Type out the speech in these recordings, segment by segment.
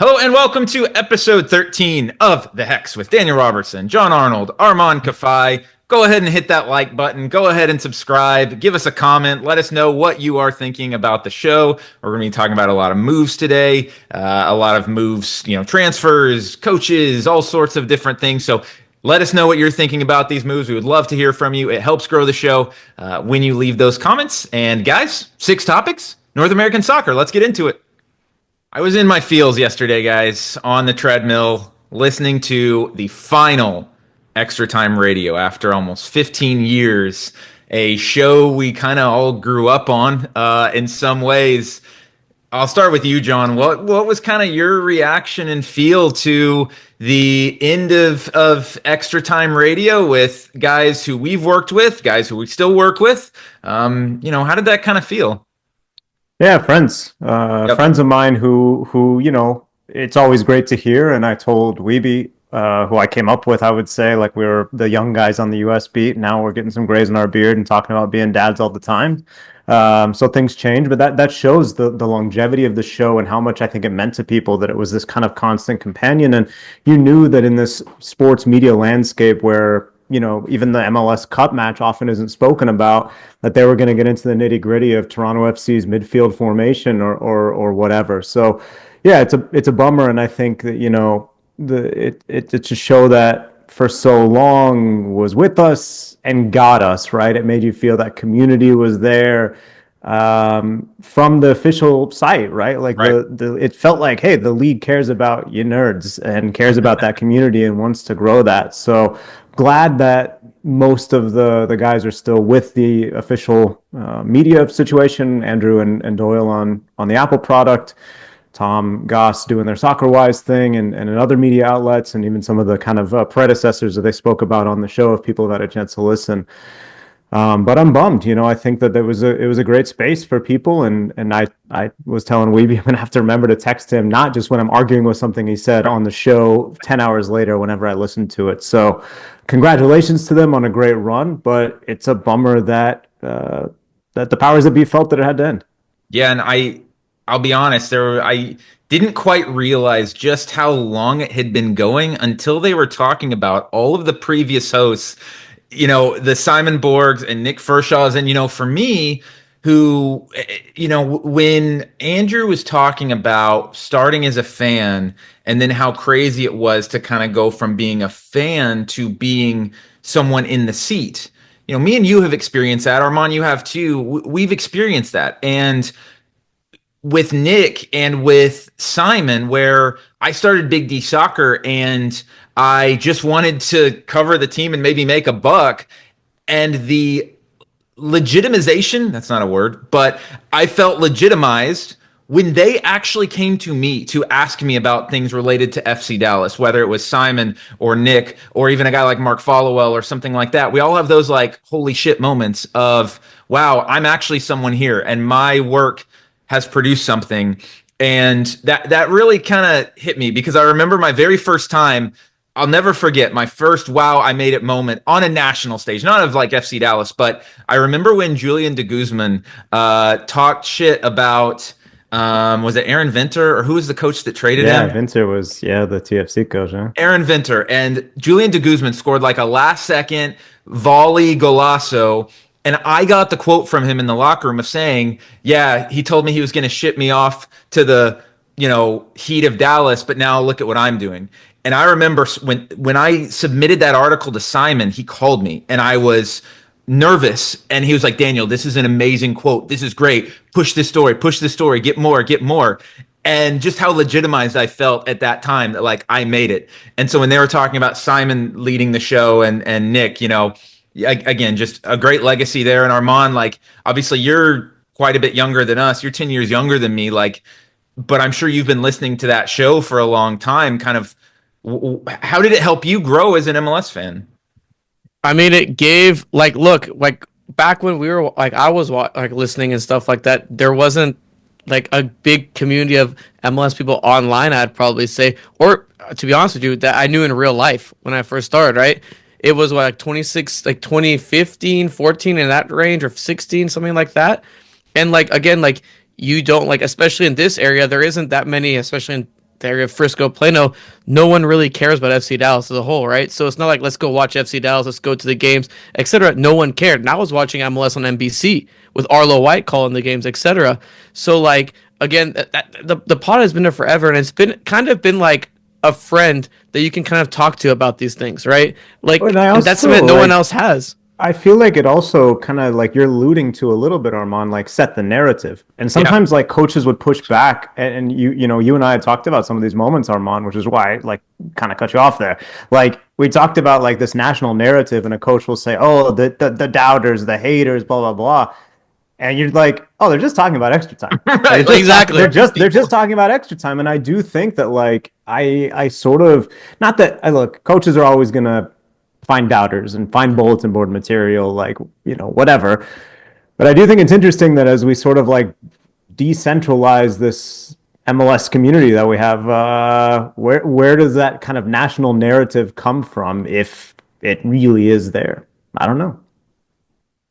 Hello and welcome to episode 13 of The Hex with Daniel Robertson, John Arnold, Armand Kafai. Go ahead and hit that like button. Go ahead and subscribe. Give us a comment. Let us know what you are thinking about the show. We're going to be talking about a lot of moves today, a lot of moves, transfers, coaches, all sorts of different things. So let us know what you're thinking about these moves. We would love to hear from you. It helps grow the show when you leave those comments. And guys, 6 topics, North American soccer. Let's get into it. I was in my feels yesterday, guys, on the treadmill, listening to the final Extra Time Radio after almost 15 years, a show we kind of all grew up on in some ways. I'll start with you, John. What was kind of your reaction and feel to the end of Extra Time Radio with guys who we've worked with, guys who we still work with? How did that kind of feel? Yeah, friends of mine who, it's always great to hear. And I told Weeby, who I came up with, I would say, like, we were the young guys on the US beat. Now we're getting some grays in our beard and talking about being dads all the time. So things change, but that shows the longevity of the show and how much I think it meant to people that it was this kind of constant companion. And you knew that in this sports media landscape where even the MLS Cup match often isn't spoken about, that they were going to get into the nitty gritty of Toronto FC's midfield formation or whatever. So, yeah, it's a bummer, and I think that it's a show that for so long was with us and got us right. It made you feel that community was there from the official site, right? Like right. It felt like, hey, the league cares about you nerds and cares about that community and wants to grow that. So glad that most of the guys are still with the official media situation. Andrew and Doyle on the Apple product, Tom Goss doing their SoccerWise thing and in other media outlets, and even some of the kind of predecessors that they spoke about on the show if people have had a chance to listen. But I'm bummed. I think that it was a great space for people, and I was telling Weeby I'm gonna have to remember to text him, not just when I'm arguing with something he said on the show 10 hours later whenever I listen to it. So congratulations to them on a great run, but it's a bummer that the powers that be felt that it had to end. Yeah, and I'll be honest, I didn't quite realize just how long it had been going until they were talking about all of the previous hosts, the Simon Borgs and Nick Fershaws. And, for me, who, when Andrew was talking about starting as a fan and then how crazy it was to kind of go from being a fan to being someone in the seat, me and you have experienced that. Armand, you have too. We've experienced that. And with Nick and with Simon, where I started Big D Soccer and I just wanted to cover the team and maybe make a buck, and the legitimization, that's not a word, but I felt legitimized when they actually came to me to ask me about things related to FC Dallas, whether it was Simon or Nick or even a guy like Mark Followell or something like that. We all have those like holy shit moments of, wow, I'm actually someone here and my work has produced something. And that really kind of hit me, because I remember my very first time. I'll never forget my first wow, I made it moment on a national stage, not of like FC Dallas, but I remember when Julian de Guzman talked shit about, was it Aaron Venter, or who was the coach that traded him? Yeah, Venter was, the TFC coach, huh? Aaron Venter, and Julian de Guzman scored like a last second volley golazo. And I got the quote from him in the locker room of saying, yeah, he told me he was going to ship me off to the, heat of Dallas, but now look at what I'm doing. And I remember when I submitted that article to Simon, he called me and I was nervous. And he was like, Daniel, this is an amazing quote. This is great. Push this story, get more. And just how legitimized I felt at that time that like I made it. And so when they were talking about Simon leading the show and Nick, again, just a great legacy there. And Armand, like, obviously you're quite a bit younger than us. You're 10 years younger than me. Like, but I'm sure you've been listening to that show for a long time. Kind of, how did it help you grow as an MLS fan? I mean, it gave look, back when we were I was listening and stuff like that, there wasn't like a big community of MLS people online, I'd probably say, or to be honest with you, that I knew in real life when I first started, right? It was 2015, 14 in that range, or 16, something like that. And again, you don't especially in this area, there isn't that many, especially in area of Frisco, Plano, no one really cares about FC Dallas as a whole, right? So it's not like let's go watch FC Dallas, let's go to the games, etc. No one cared. And I was watching MLS on NBC with Arlo White calling the games, etc. So like again, the pod has been there forever, and it's been kind of been like a friend that you can kind of talk to about these things, right? Like, and that's something that no one else has. I feel like it also kind of like you're alluding to a little bit, Armand, like set the narrative. And sometimes like coaches would push back, and you and I had talked about some of these moments, Armand, which is why I like kind of cut you off there. Like we talked about like this national narrative, and a coach will say, "Oh, the doubters, the haters, blah blah blah," and you're like, "Oh, they're just talking about extra time." Right, exactly. They're just talking about extra time, and I do think that like I sort of not that I look coaches are always gonna find doubters and find bulletin board material, like, whatever. But I do think it's interesting that as we sort of like decentralize this MLS community that we have, where does that kind of national narrative come from if it really is there? I don't know.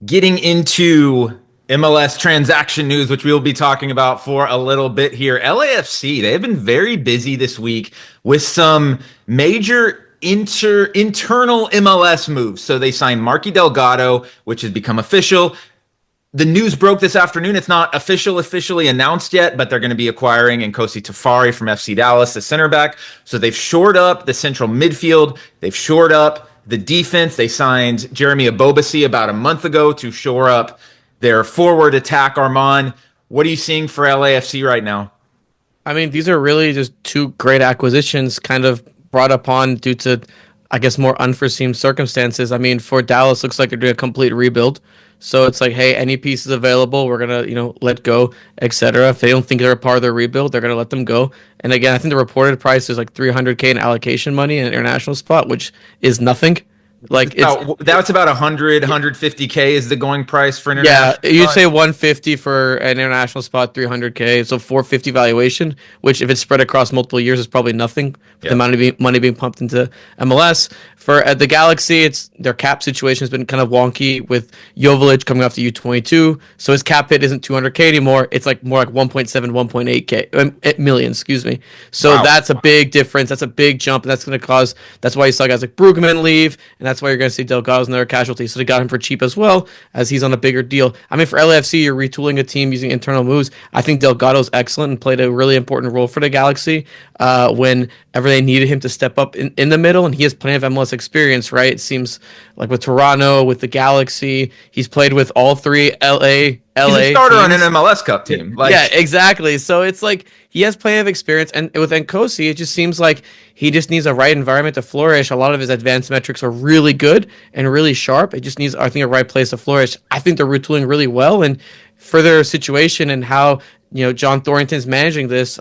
Getting into MLS transaction news, which we'll be talking about for a little bit here. LAFC, they have been very busy this week with some major internal MLS moves. So they signed Marky Delgado, which has become official. The news broke this afternoon. It's not officially announced yet, but they're going to be acquiring Nkosi Tafari from FC Dallas, the center back. So they've shored up the central midfield. They've shored up the defense. They signed Jeremy Abobasi about a month ago to shore up their forward attack. Armand, what are you seeing for LAFC right now? I mean, these are really just two great acquisitions kind of brought upon due to, I guess, more unforeseen circumstances. I mean, for Dallas, looks like they're doing a complete rebuild. So it's like, hey, any pieces available, we're going to, let go, etc. If they don't think they're a part of their rebuild, they're going to let them go. And again, I think the reported price is like $300K in allocation money in an international spot, which is nothing. Like that's about 150K is the going price for international. Yeah, you'd say 150 for an international spot, 300K, so 450 valuation. Which, if it's spread across multiple years, is probably nothing for the amount of money being pumped into MLS. For the Galaxy, it's their cap situation has been kind of wonky with Joveljic coming off the U22, so his cap hit isn't 200K anymore. It's like more like 1.7, 1.8K million, excuse me. So that's a big difference. That's a big jump, and that's going to cause. That's why you saw guys like Bruggeman leave, and that's why you're going to see Delgado's another casualty. So they got him for cheap as well, as he's on a bigger deal. I mean, for LAFC, you're retooling a team using internal moves. I think Delgado's excellent and played a really important role for the Galaxy whenever they needed him to step up in the middle, and he has plenty of MLS experience, right? It seems like with Toronto, with the Galaxy, he's played with all three LA. He's a starter teams. On an MLS Cup team. Yeah, exactly. So it's like he has plenty of experience, and with Nkosi, it just seems like he just needs a right environment to flourish. A lot of his advanced metrics are really good and really sharp. It just needs, I think, a right place to flourish. I think they're retooling really well, and for their situation and how John Thornton's managing this,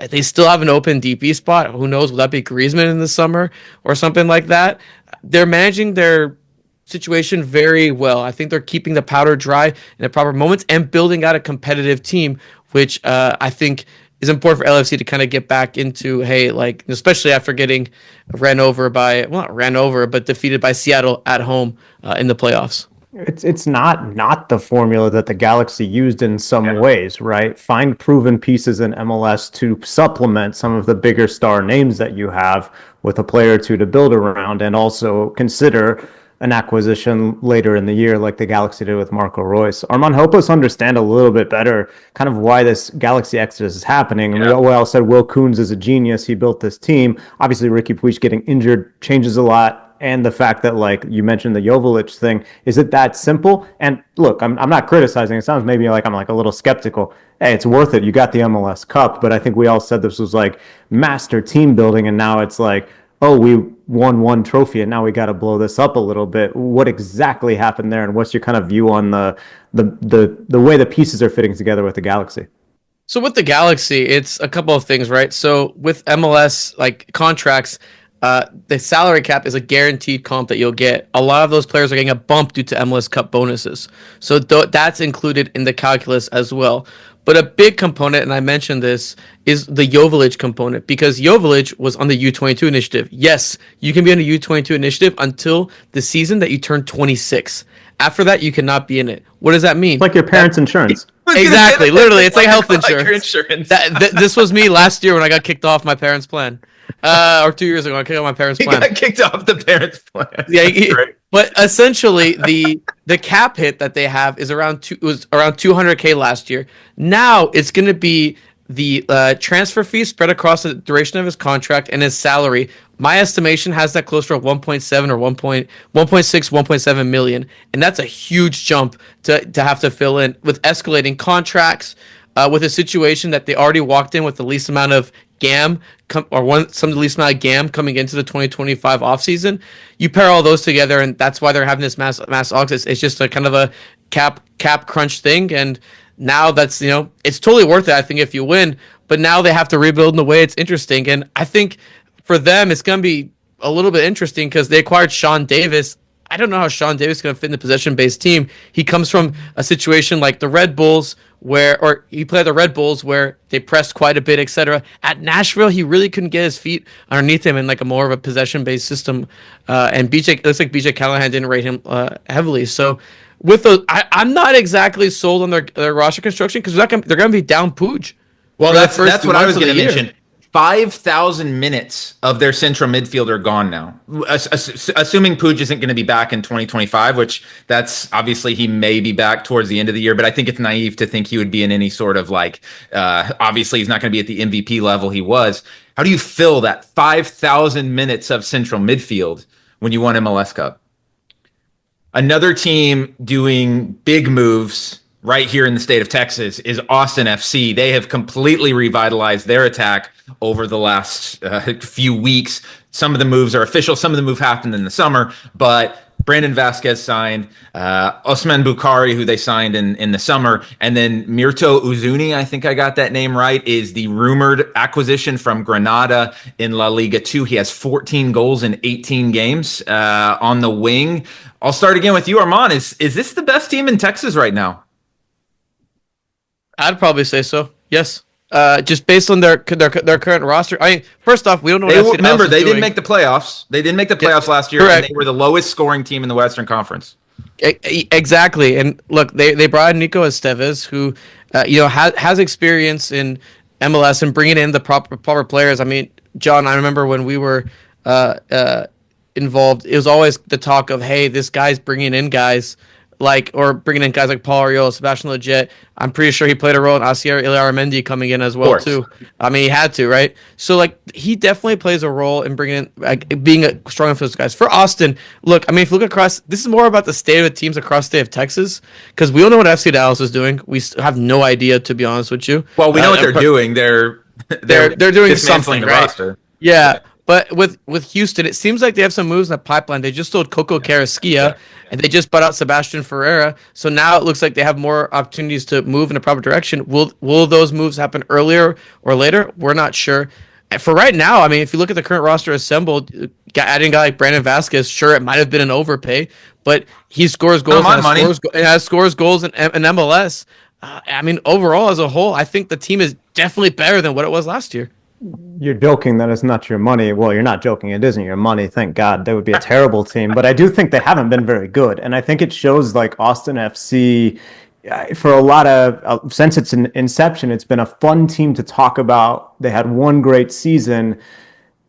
they still have an open DP spot. Who knows? Will that be Griezmann in the summer or something like that? They're managing their situation very well. I think they're keeping the powder dry in the proper moments and building out a competitive team, which I think is important for LFC to kind of get back into, hey, like, especially after getting but defeated by Seattle at home in the playoffs. It's not the formula that the Galaxy used in some ways, right? Find proven pieces in MLS to supplement some of the bigger star names that you have with a player or two to build around, and also consider an acquisition later in the year like the Galaxy did with Marco Reus. Armand, help us understand a little bit better kind of why this Galaxy exodus is happening. And we all said Will Kuhns is a genius. He built this team. Obviously, Ricky Puig getting injured changes a lot. And the fact that, like you mentioned, the Joveljic thing, is it that simple? And look, I'm not criticizing. It sounds maybe like I'm like a little skeptical. Hey, it's worth it. You got the MLS Cup, but I think we all said this was like master team building, and now it's like, oh, we won one trophy, and now we got to blow this up a little bit. What exactly happened there, and what's your kind of view on the way the pieces are fitting together with the Galaxy? So with the Galaxy, it's a couple of things, right? So with MLS like contracts, the salary cap is a guaranteed comp that you'll get. A lot of those players are getting a bump due to MLS Cup bonuses. So that's included in the calculus as well. But a big component, and I mentioned this, is the Joveljic component, because Joveljic was on the U22 initiative. Yes, you can be on the U22 initiative until the season that you turn 26. After that, you cannot be in it. What does that mean? It's like your parents' insurance. Exactly. Literally, it's like health Like your insurance. insurance. This was me last year when I got kicked off my parents' plan. Or 2 years ago, I kicked off my parents' He plan. got kicked off the parents' plan. Yeah, but essentially the cap hit that they have is around 200K last year. Now it's going to be the transfer fee spread across the duration of his contract and his salary. My estimation has that closer to 1.7 or 1.6, 1.7 million, and that's a huge jump to have to fill in with escalating contracts. With a situation that they already walked in with the least amount of GAM some of the least amount of GAM coming into the 2025 offseason. You pair all those together, and that's why they're having this mass exodus. It's just a kind of a cap crunch thing, and now that's it's totally worth it. I think if you win, but now they have to rebuild in a way it's interesting, and I think for them it's going to be a little bit interesting because they acquired Sean Davis. I don't know how Sean Davis is going to fit in the possession-based team. He comes from a situation like the Red Bulls, or he played at the Red Bulls where they pressed quite a bit, etc. At Nashville, he really couldn't get his feet underneath him in like a more of a possession-based system. And it looks like BJ Callahan didn't rate him heavily. So with those, I'm not exactly sold on their roster construction because they're going to be down Pooj. Well, that's what I was going to mention. 5,000 minutes of their central midfield are gone now. Assuming Pooj isn't going to be back in 2025, which that's obviously he may be back towards the end of the year, but I think it's naive to think he would be in any sort of obviously he's not going to be at the MVP level he was. How do you fill that 5,000 minutes of central midfield when you won MLS Cup? Another team doing big moves right here in the state of Texas is Austin FC. They have completely revitalized their attack over the last few weeks. Some of the moves are official. Some of the move happened in the summer, but Brandon Vasquez signed, Osman Bukhari, who they signed in the summer, and then Mirto Uzuni, I think I got that name right, is the rumored acquisition from Granada in La Liga 2. He has 14 goals in 18 games on the wing. I'll start again with you, Armand. Is this the best team in Texas right now? I'd probably say so. Yes. Just based on their current roster. I mean, first off, we don't know what FC remember, they doing. didn't make the playoffs. They didn't make the playoffs last year, correct. And they were the lowest scoring team in the Western Conference. Exactly. And look, they brought in Nico Estevez, who has experience in MLS and bringing in the proper players. I mean, John, I remember when we were involved, it was always the talk of, hey, this guy's bringing in guys like Paul Arriola, Sebastian Lletget. I'm pretty sure he played a role in Asier Illarramendi coming in as well too. I mean, he had to, right? So he definitely plays a role in bringing in, being a strong influence guys. For Austin, look, I mean, if you look across, this is more about the state of the teams across the state of Texas because we don't know what FC Dallas is doing. We have no idea, to be honest with you. Well, we know what they're doing. They're doing something, the right? roster. Yeah. But with Houston, it seems like they have some moves in the pipeline. They just sold Coco Carrasquilla, and they just bought out Sebastian Ferreira. So now it looks like they have more opportunities to move in a proper direction. Will those moves happen earlier or later? We're not sure. And for right now, I mean, if you look at the current roster assembled, adding a guy like Brandon Vasquez, sure, it might have been an overpay, but he scores goals and scores goals in MLS. I mean, overall, as a whole, I think the team is definitely better than what it was last year. You're joking that it's not your money. Well, you're not joking. It isn't your money. Thank God. They would be a terrible team. But I do think they haven't been very good. And I think it shows Austin FC, for a lot of, since its inception, it's been a fun team to talk about. They had one great season,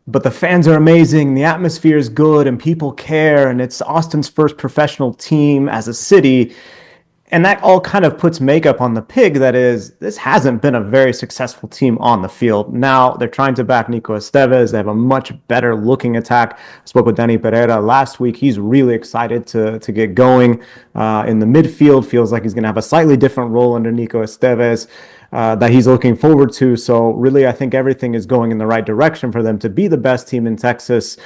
but the fans are amazing. The atmosphere is good and people care. And it's Austin's first professional team as a city. And that all kind of puts makeup on the pig that is, this hasn't been a very successful team on the field. Now they're trying to back Nico Estevez. They have a much better looking attack. I spoke with Danny Pereira last week. He's really excited to get going in the midfield. Feels like he's going to have a slightly different role under Nico Estevez that he's looking forward to. So really, I think everything is going in the right direction for them to be the best team in Texas.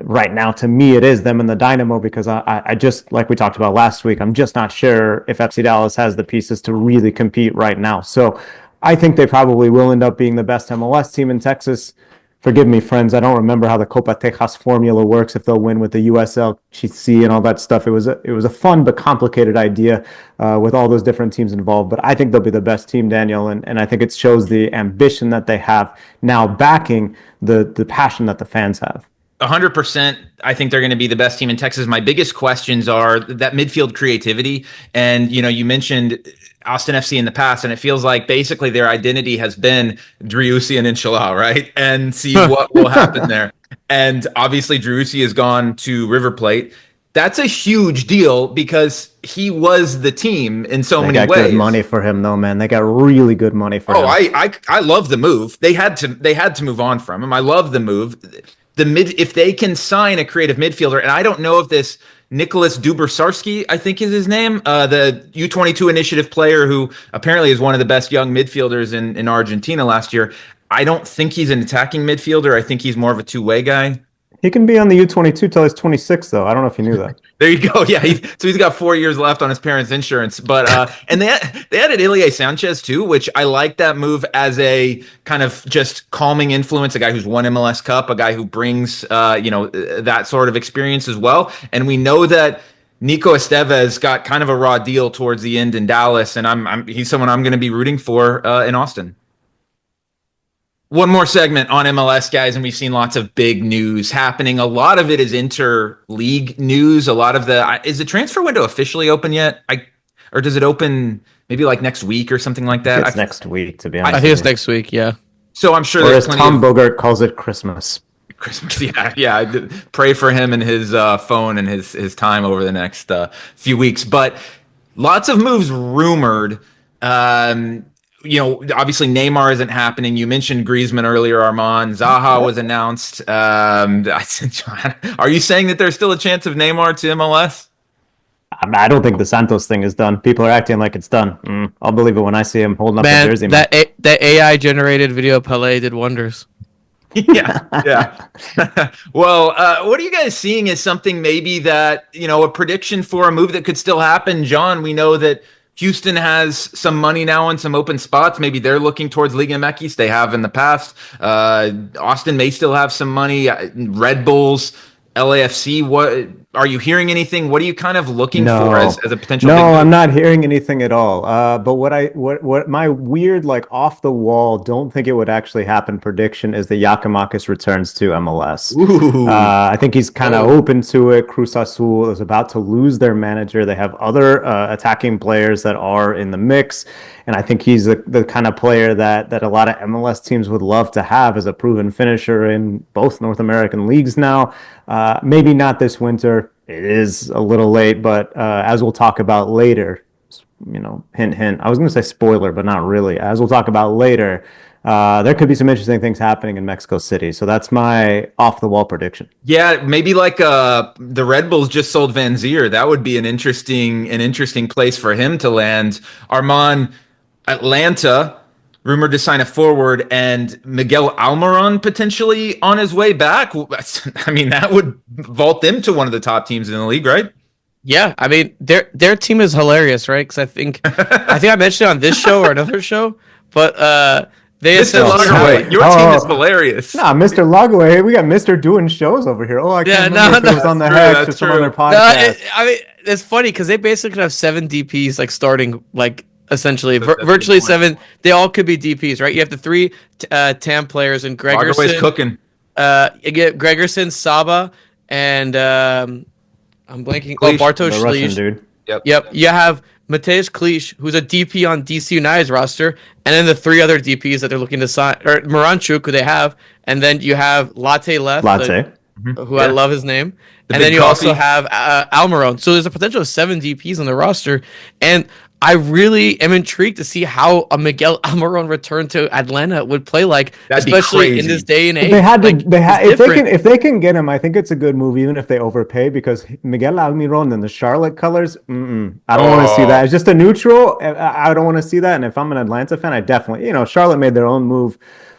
Right now, to me, it is them and the Dynamo because I just, like we talked about last week, I'm just not sure if FC Dallas has the pieces to really compete right now. So I think they probably will end up being the best MLS team in Texas. Forgive me, friends, I don't remember how the Copa Tejas formula works, if they'll win with the USLGC and all that stuff. It was a fun but complicated idea with all those different teams involved. But I think they'll be the best team, Daniel, and I think it shows the ambition that they have now backing the passion that the fans have. 100%. I think they're going to be the best team in Texas. My biggest questions are that midfield creativity. And, you mentioned Austin FC in the past, and it feels like basically their identity has been Driussi and Inshallah, right? And see what will happen there. And obviously, Driussi has gone to River Plate. That's a huge deal because he was the team in so many ways. They got good money for him, though, man. They got really good money for him. I love the move. They had to move on from him. I love the move. If they can sign a creative midfielder, and I don't know if this Nicholas Dubersarski, I think is his name, the U22 initiative player who apparently is one of the best young midfielders in Argentina last year. I don't think he's an attacking midfielder. I think he's more of a two-way guy. He can be on the U22 till he's 26, though. I don't know if you knew that. There you go. Yeah, so he's got 4 years left on his parents' insurance. But and they added Ilie Sanchez too, which I like that move as a kind of just calming influence. A guy who's won MLS Cup, a guy who brings that sort of experience as well. And we know that Nico Estevez got kind of a raw deal towards the end in Dallas, and he's someone I'm going to be rooting for in Austin. One more segment on MLS, guys, and we've seen lots of big news happening. A lot of it is inter-league news. A lot of is the transfer window officially open yet? Or does it open maybe like next week or something like that? It's next week, to be honest. I think it's next week, yeah. So I'm sure there's plenty Tom Bogart calls it Christmas. Christmas, yeah. Pray for him and his phone and his time over the next few weeks. But lots of moves rumored. Obviously Neymar isn't happening. You mentioned Griezmann earlier, Armand. Zaha was announced. Are you saying that there's still a chance of Neymar to MLS? I don't think the Santos thing is done. People are acting like it's done. I'll believe it when I see him holding up the jersey. That AI generated video of Pelé did wonders. Yeah. Well, what are you guys seeing as something maybe that, a prediction for a move that could still happen? John, we know that Houston has some money now on some open spots. Maybe they're looking towards Liga MX. They have in the past. Austin may still have some money. Red Bulls, LAFC. What are you hearing anything? What are you kind of looking for as a potential? No, I'm not hearing anything at all. But what my weird, like off the wall, don't think it would actually happen prediction is the Giakoumakis returns to MLS. I think he's kind of open to it. Cruz Azul is about to lose their manager. They have other attacking players that are in the mix. And I think he's the kind of player that a lot of MLS teams would love to have as a proven finisher in both North American leagues now. Maybe not this winter. It is a little late, but as we'll talk about later, hint, hint. I was going to say spoiler, but not really. As we'll talk about later, there could be some interesting things happening in Mexico City. So that's my off-the-wall prediction. Yeah, maybe like the Red Bulls just sold Van Zier. That would be an interesting place for him to land. Armand, Atlanta, rumored to sign a forward, and Miguel Almiron potentially on his way back. I mean, that would vault them to one of the top teams in the league, right? Yeah, I mean, their team is hilarious, right? Because I think I mentioned it on this show or another show, but Mr. Lagerway, your team is hilarious. Nah, Mr. Lagerway, we got Mr. doing shows over here. I can't remember if it was on the Hex or some other podcast. It's funny because they basically have 7 DPs like starting like. Essentially, virtually 7. They all could be DPs, right? You have the 3 TAM players and Gregerson. Lagerway's cooking. You get Gregerson, Saba, and I'm blanking. Bartosz Russian dude. Yep. You have Mateusz Klisz, who's a DP on DC United's roster, and then the 3 other DPs that they're looking to sign, or Moranchuk, who they have, and then you have Latte left, who I love his name, and then you also have Almiron. So there's a potential of 7 DPs on the roster, and I really am intrigued to see how a Miguel Almiron return to Atlanta would play like, especially in this day and age. If they can get him, I think it's a good move, even if they overpay, because Miguel Almiron in the Charlotte colors, I don't want to see that. It's just a neutral. I don't want to see that. And if I'm an Atlanta fan, I definitely, Charlotte made their own move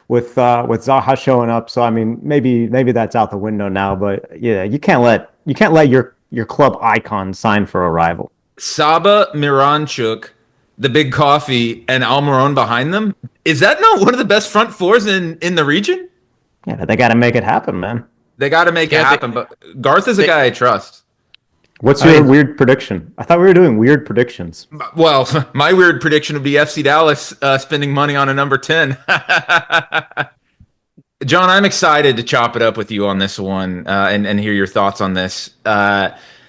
with Zaha showing up. So I mean, maybe that's out the window now. But yeah, you can't let your club icon sign for a rival. Saba, Miranchuk, the Big Coffee, and Almiron behind them. Is that not one of the best front fours in the region? Yeah, but they got to make it happen, man. They got to make it happen. But Garth is a guy I trust. What's your weird prediction? I thought we were doing weird predictions. Well, my weird prediction would be FC Dallas spending money on a number 10. John, I'm excited to chop it up with you on this one and hear your thoughts on this.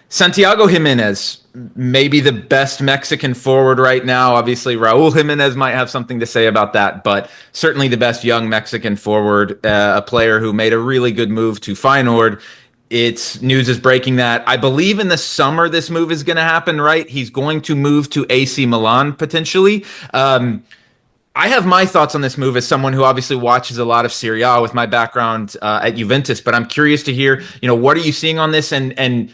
Santiago Gimenez, maybe the best Mexican forward right now. Obviously, Raul Jimenez might have something to say about that, but certainly the best young Mexican forward, a player who made a really good move to Feyenoord. It's news is breaking that I believe in the summer this move is going to happen, right? He's going to move to AC Milan potentially. I have my thoughts on this move as someone who obviously watches a lot of Serie A with my background at Juventus, but I'm curious to hear, what are you seeing on this and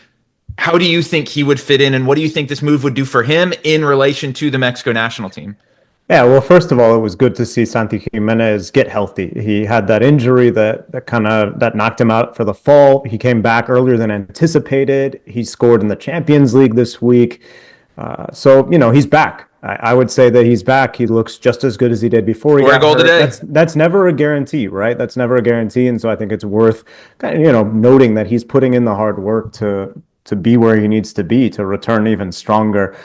how do you think he would fit in and what do you think this move would do for him in relation to the Mexico national team? Yeah, well, first of all, it was good to see Santi Gimenez get healthy. He had that injury that knocked him out for the fall. He came back earlier than anticipated. He scored in the Champions League this week. So he's back. I would say that he's back. He looks just as good as he did before he Scored a got goal hurt. today. That's never a guarantee, right? That's never a guarantee, and so I think it's worth noting that he's putting in the hard work to be where he needs to be to return even stronger.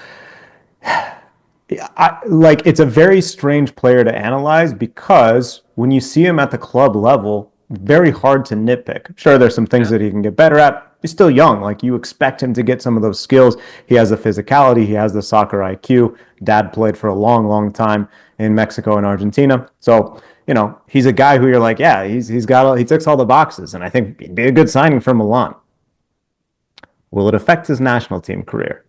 It's a very strange player to analyze because when you see him at the club level, very hard to nitpick. Sure, there's some things that he can get better at. He's still young. Like you expect him to get some of those skills. He has the physicality. He has the soccer IQ. Dad played for a long, long time in Mexico and Argentina. So, he's a guy who you're like, yeah, he ticks all the boxes. And I think he'd be a good signing for Milan. Will it affect his national team career?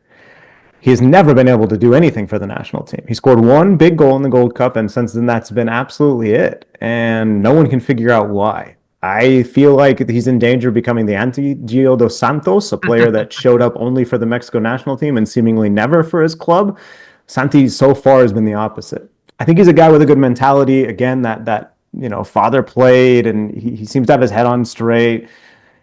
He has never been able to do anything for the national team. He scored one big goal in the Gold Cup, and since then, that's been absolutely it. And no one can figure out why. I feel like he's in danger of becoming the anti-Gio dos Santos, a player that showed up only for the Mexico national team and seemingly never for his club. Santi so far has been the opposite. I think he's a guy with a good mentality. Again, that father played, and he seems to have his head on straight.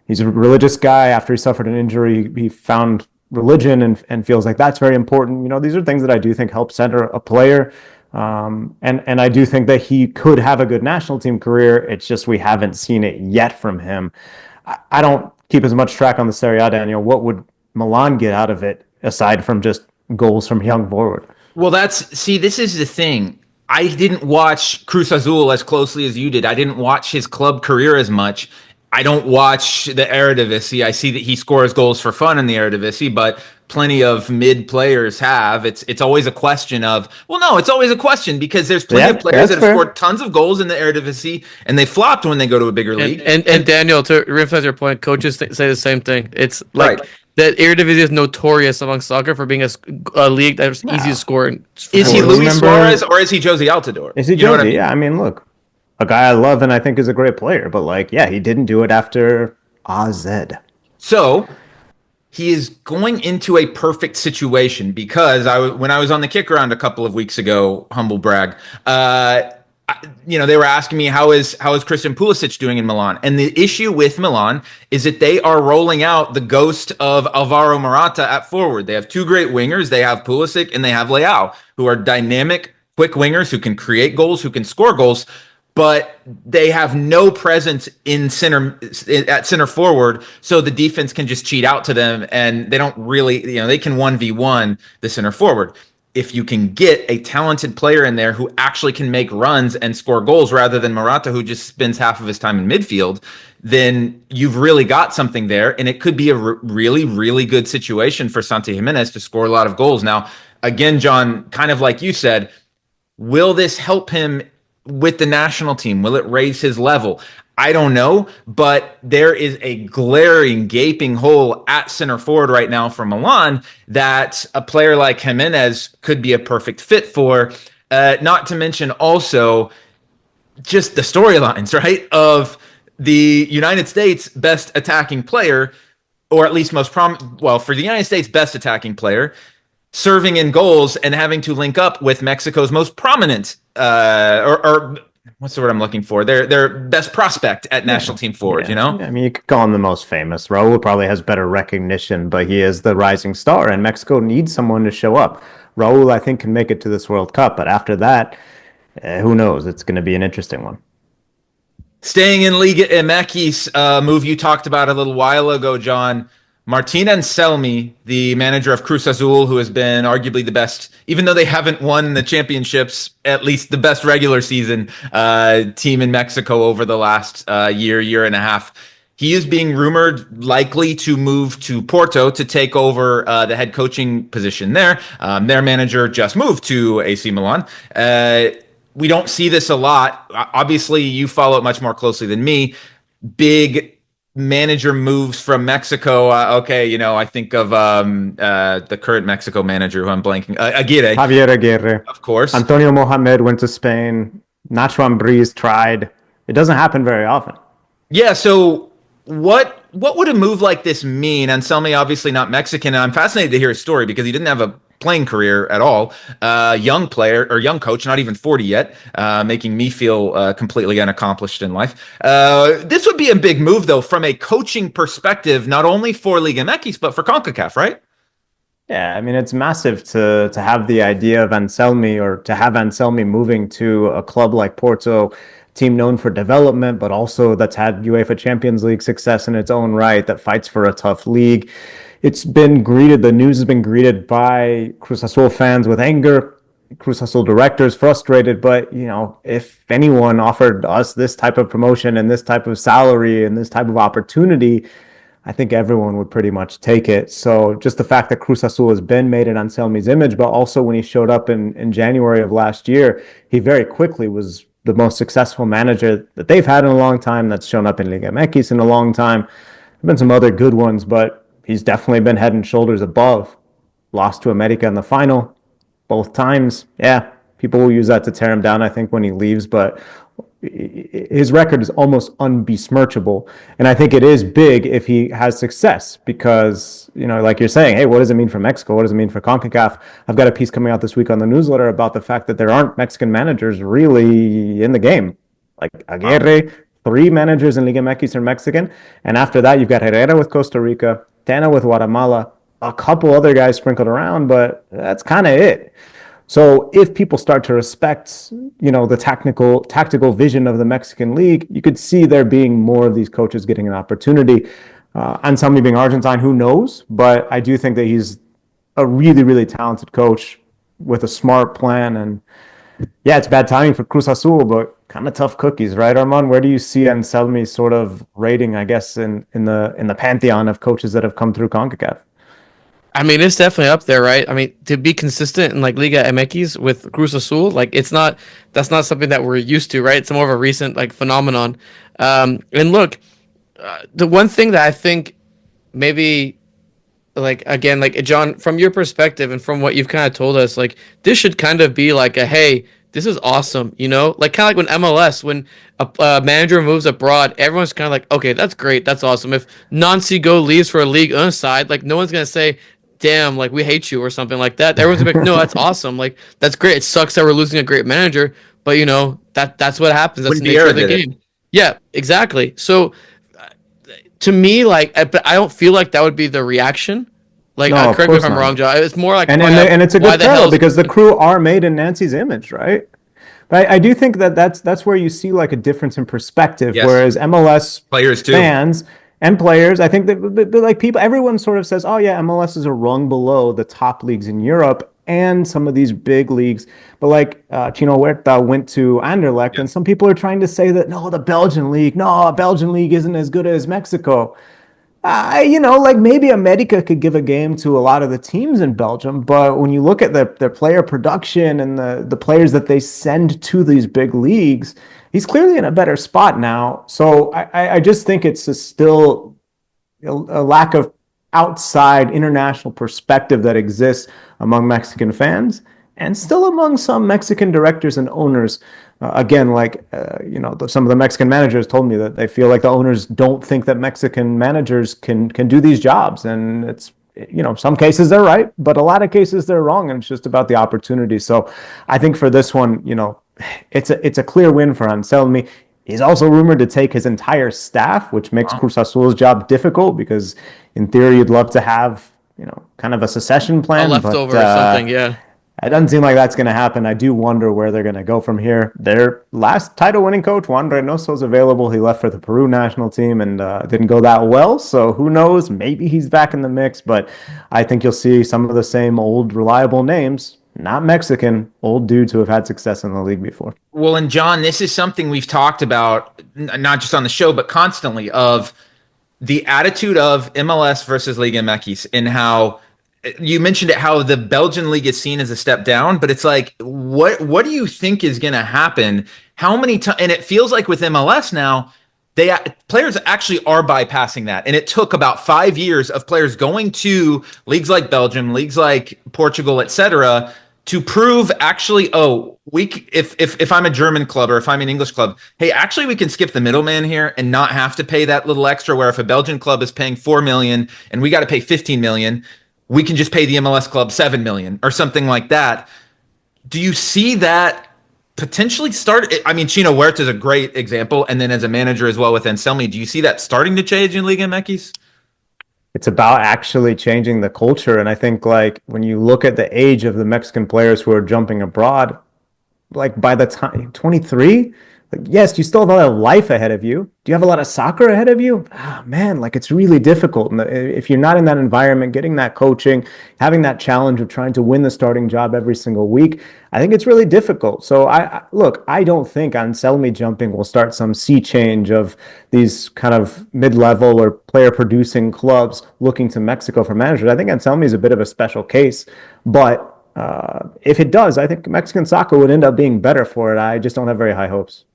He's a religious guy. After he suffered an injury, he found religion and feels like that's very important. These are things that I do think help center a player. And I do think that he could have a good national team career. It's just we haven't seen it yet from him. I don't keep as much track on the Serie A, Daniel. What would Milan get out of it aside from just goals from young forward? Well, this is the thing. I didn't watch Cruz Azul as closely as you did. I didn't watch his club career as much. I don't watch the Eredivisie. I see that he scores goals for fun in the Eredivisie, but plenty of mid players have. It's always a question of, well, no, it's always a question because there's plenty of players that have scored tons of goals in the Eredivisie and they flopped when they go to a bigger league. And Daniel, to reinforce your point, coaches say the same thing. It's like that Eredivisie is notorious among soccer for being a league that's easy to score. Is he Luis Suarez or is he Josie Altidore? Is he Josie? Yeah, I mean, look. A guy I love and I think is a great player, but he didn't do it after AZ. So he is going into a perfect situation because when I was on the kick around a couple of weeks ago, humble brag, they were asking me how is Christian Pulisic doing in Milan, and the issue with Milan is that they are rolling out the ghost of Alvaro Morata at forward. They have two great wingers. They have Pulisic and they have Leao, who are dynamic, quick wingers who can create goals, who can score goals. But they have no presence at center forward, so the defense can just cheat out to them, and they don't really, they can 1v1 the center forward. If you can get a talented player in there who actually can make runs and score goals rather than Morata, who just spends half of his time in midfield, then you've really got something there, and it could be a really, really good situation for Santi Gimenez to score a lot of goals. Now, again, John, kind of like you said, will this help him with the national team? Will it raise his level? I don't know, but there is a glaring, gaping hole at center forward right now for Milan that a player like Jimenez could be a perfect fit for. Not to mention also just the storylines, right? Of the United States best attacking player, or at least for the United States best attacking player, serving in goals and having to link up with Mexico's most prominent, or what's the word I'm looking for? Their best prospect at national team forward, I mean, you could call him the most famous. Raul probably has better recognition, but he is the rising star, and Mexico needs someone to show up. Raul, I think, can make it to this World Cup, but after that, who knows? It's going to be an interesting one. Staying in Liga MX, move you talked about a little while ago, John. Martin Anselmi, the manager of Cruz Azul, who has been arguably the best, even though they haven't won the championships, at least the best regular season team in Mexico over the last year and a half. He is being rumored likely to move to Porto to take over the head coaching position there. Their manager just moved to AC Milan. We don't see this a lot. Obviously, you follow it much more closely than me. Big manager moves from Mexico. I think of the current Mexico manager who I'm blanking. Aguirre. Javier Aguirre. Of course. Antonio Mohamed went to Spain. Nacho Ambriz tried. It doesn't happen very often. Yeah, so what would a move like this mean? Anselmi, obviously not Mexican, and I'm fascinated to hear his story because he didn't have a playing career at all. Young player or young coach, not even 40 yet, making me feel completely unaccomplished in life. This would be a big move, though, from a coaching perspective, not only for Liga MX, but for CONCACAF, right? Yeah, I mean, it's massive to have the idea of Anselmi, or to have Anselmi moving to a club like Porto, team known for development, but also that's had UEFA Champions League success in its own right, that fights for a tough league. It's been greeted, the news has been greeted by Cruz Azul fans with anger, Cruz Azul directors frustrated, but, if anyone offered us this type of promotion and this type of salary and this type of opportunity, I think everyone would pretty much take it. So just the fact that Cruz Azul has been made in Anselmi's image, but also when he showed up in January of last year, he very quickly was the most successful manager that they've had in a long time, that's shown up in Liga MX in a long time. There have been some other good ones, but he's definitely been head and shoulders above. Lost to America in the final both times. Yeah, people will use that to tear him down, I think, when he leaves, but his record is almost unbesmirchable. And I think it is big if he has success because, like you're saying, hey, what does it mean for Mexico? What does it mean for CONCACAF? I've got a piece coming out this week on the newsletter about the fact that there aren't Mexican managers really in the game. Like Aguirre, 3 managers in Liga MX are Mexican. And after that, you've got Herrera with Costa Rica, Tena with Guatemala, a couple other guys sprinkled around, but that's kind of it. So if people start to respect, the tactical vision of the Mexican league, you could see there being more of these coaches getting an opportunity. Anselmi being Argentine, who knows? But I do think that he's a really, really talented coach with a smart plan. And yeah, it's bad timing for Cruz Azul, but kind of tough cookies, right, Armand? Where do you see Anselmi's sort of rating, I guess, in the pantheon of coaches that have come through CONCACAF? I mean, it's definitely up there, right? I mean, to be consistent in like Liga MX with Cruz Azul, like that's not something that we're used to, right? It's more of a recent like phenomenon. And look, the one thing that I think maybe, like, again, like John, from your perspective and from what you've kind of told us, like this should kind of be like a, hey, this is awesome, like kind of like when MLS, when a manager moves abroad, everyone's kind of like, okay, that's great, that's awesome. If Nancy Go leaves for a league side, like no one's gonna say, damn, like we hate you or something like that. Everyone's like, no, that's awesome, like that's great. It sucks that we're losing a great manager, but that's what happens. That's the nature of the game. Yeah, exactly. So to me, like, but I don't feel like that would be the reaction. Like, No, correct me if I'm wrong, Joe. It's more like, and it's a good parallel because the crew are made in Nancy's image, right? But I do think that's where you see like a difference in perspective. Yes. Whereas MLS players too, fans and players, I think that like people, everyone sort of says, oh yeah, MLS is a rung below the top leagues in Europe and some of these big leagues. But like Chino Huerta went to Anderlecht, and some people are trying to say that no, the Belgian league isn't as good as Mexico. Like maybe America could give a game to a lot of the teams in Belgium, but when you look at their player production and the players that they send to these big leagues, he's clearly in a better spot now. So I just think it's still a lack of outside international perspective that exists among Mexican fans and still among some Mexican directors and owners. Again, like, some of the Mexican managers told me that they feel like the owners don't think that Mexican managers can do these jobs. And it's, some cases they're right, but a lot of cases they're wrong. And it's just about the opportunity. So I think for this one, it's a clear win for Anselmi. He's also rumored to take his entire staff, which makes Cruz Azul's job difficult because in theory, you'd love to have, kind of a succession plan. A leftover or something, yeah. It doesn't seem like that's going to happen. I do wonder where they're going to go from here. Their last title-winning coach, Juan Reynoso, is available. He left for the Peru national team and didn't go that well. So who knows? Maybe he's back in the mix. But I think you'll see some of the same old, reliable names, not Mexican, old dudes who have had success in the league before. Well, and John, this is something we've talked about, not just on the show, but constantly, of the attitude of MLS versus Liga MX, and how you mentioned it, how the Belgian league is seen as a step down, but it's like, what do you think is going to happen? How many times? And it feels like with MLS now, players actually are bypassing that, and it took about 5 years of players going to leagues like Belgium, leagues like Portugal, etc., to prove actually, oh, if I'm a German club or if I'm an English club, hey, actually we can skip the middleman here and not have to pay that little extra. Where if a Belgian club is paying 4 million and we got to pay 15 million, we can just pay the MLS club 7 million or something like that. Do you see that potentially start? I mean, Chino Huerta is a great example, and then as a manager as well with Anselmi, do you see that starting to change in Liga MX? It's about actually changing the culture. And I think like when you look at the age of the Mexican players who are jumping abroad, like by the time 23, like yes, you still have a lot of life ahead of you. Do you have a lot of soccer ahead of you? Ah, man, like it's really difficult. And if you're not in that environment, getting that coaching, having that challenge of trying to win the starting job every single week, I think it's really difficult. So look, I don't think Anselmi jumping will start some sea change of these kind of mid-level or player-producing clubs looking to Mexico for managers. I think Anselmi is a bit of a special case, but if it does, I think Mexican soccer would end up being better for it. I just don't have very high hopes.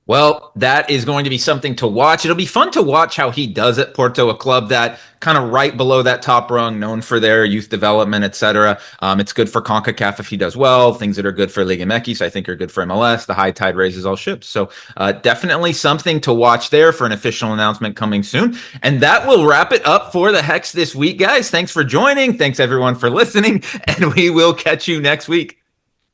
Well, that is going to be something to watch. It'll be fun to watch how he does at Porto, a club that kind of right below that top rung, known for their youth development, etc. It's good for CONCACAF if he does well. Things that are good for Liga MX, I think, are good for MLS. The high tide raises all ships. So definitely something to watch there for an official announcement coming soon. And that will wrap it up for the Hex this week, guys. Thanks for joining. Thanks, everyone, for listening. And we will catch you next week.